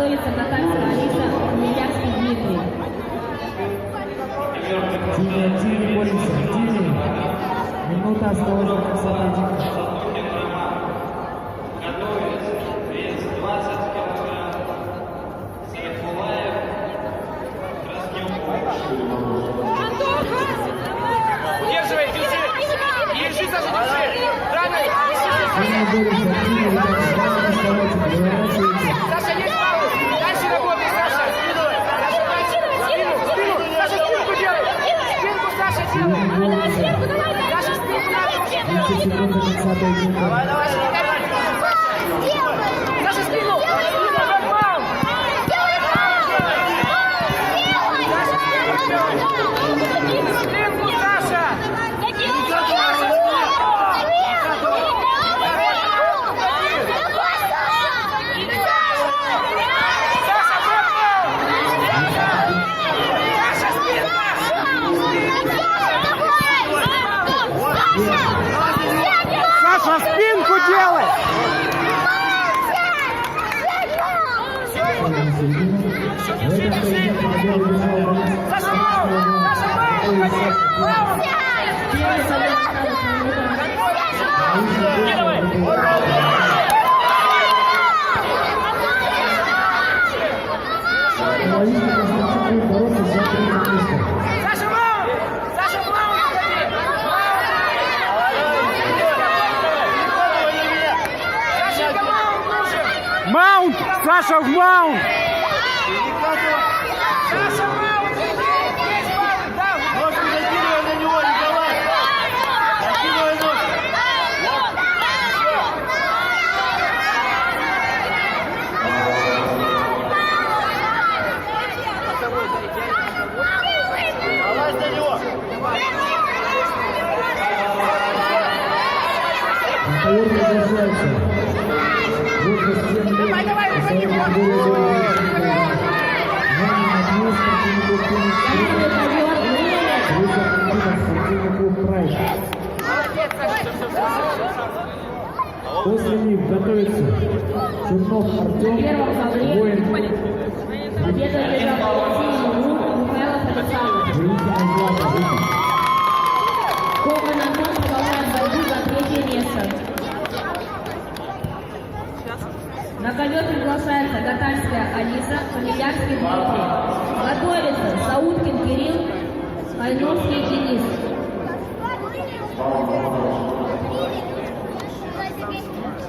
Готовится Татарская Алиса, Милярский Дмитрий. Тини борется. Тини. Минута осталась до конца поединка. Удерживай, держи, Саша, держи! Рано! Саша, есть пауза! Дальше работай, Саша! Спину! Саша, спинку делай! Спинку, Саша, делай! Саша, спинку надо! Давай, давай! Саша, спину! Спинку, Саша! Саша, спинку делай! Маунт! Саша, в маунт! Саша, маунт! Есть маунт! Да! Ножки закидывай на него, Николай! Закидывай ножки! Залазь на него! Давай, давай, выходи! После них готовится Чернов Артем, воин. Победа Михаилов Александр. Коган Антон продолжает борьбу за третье место. На ковер приглашается Татарская Алиса, Милярский Дмитрий. Готовится Сауткин Кирилл, Хайновский Денис.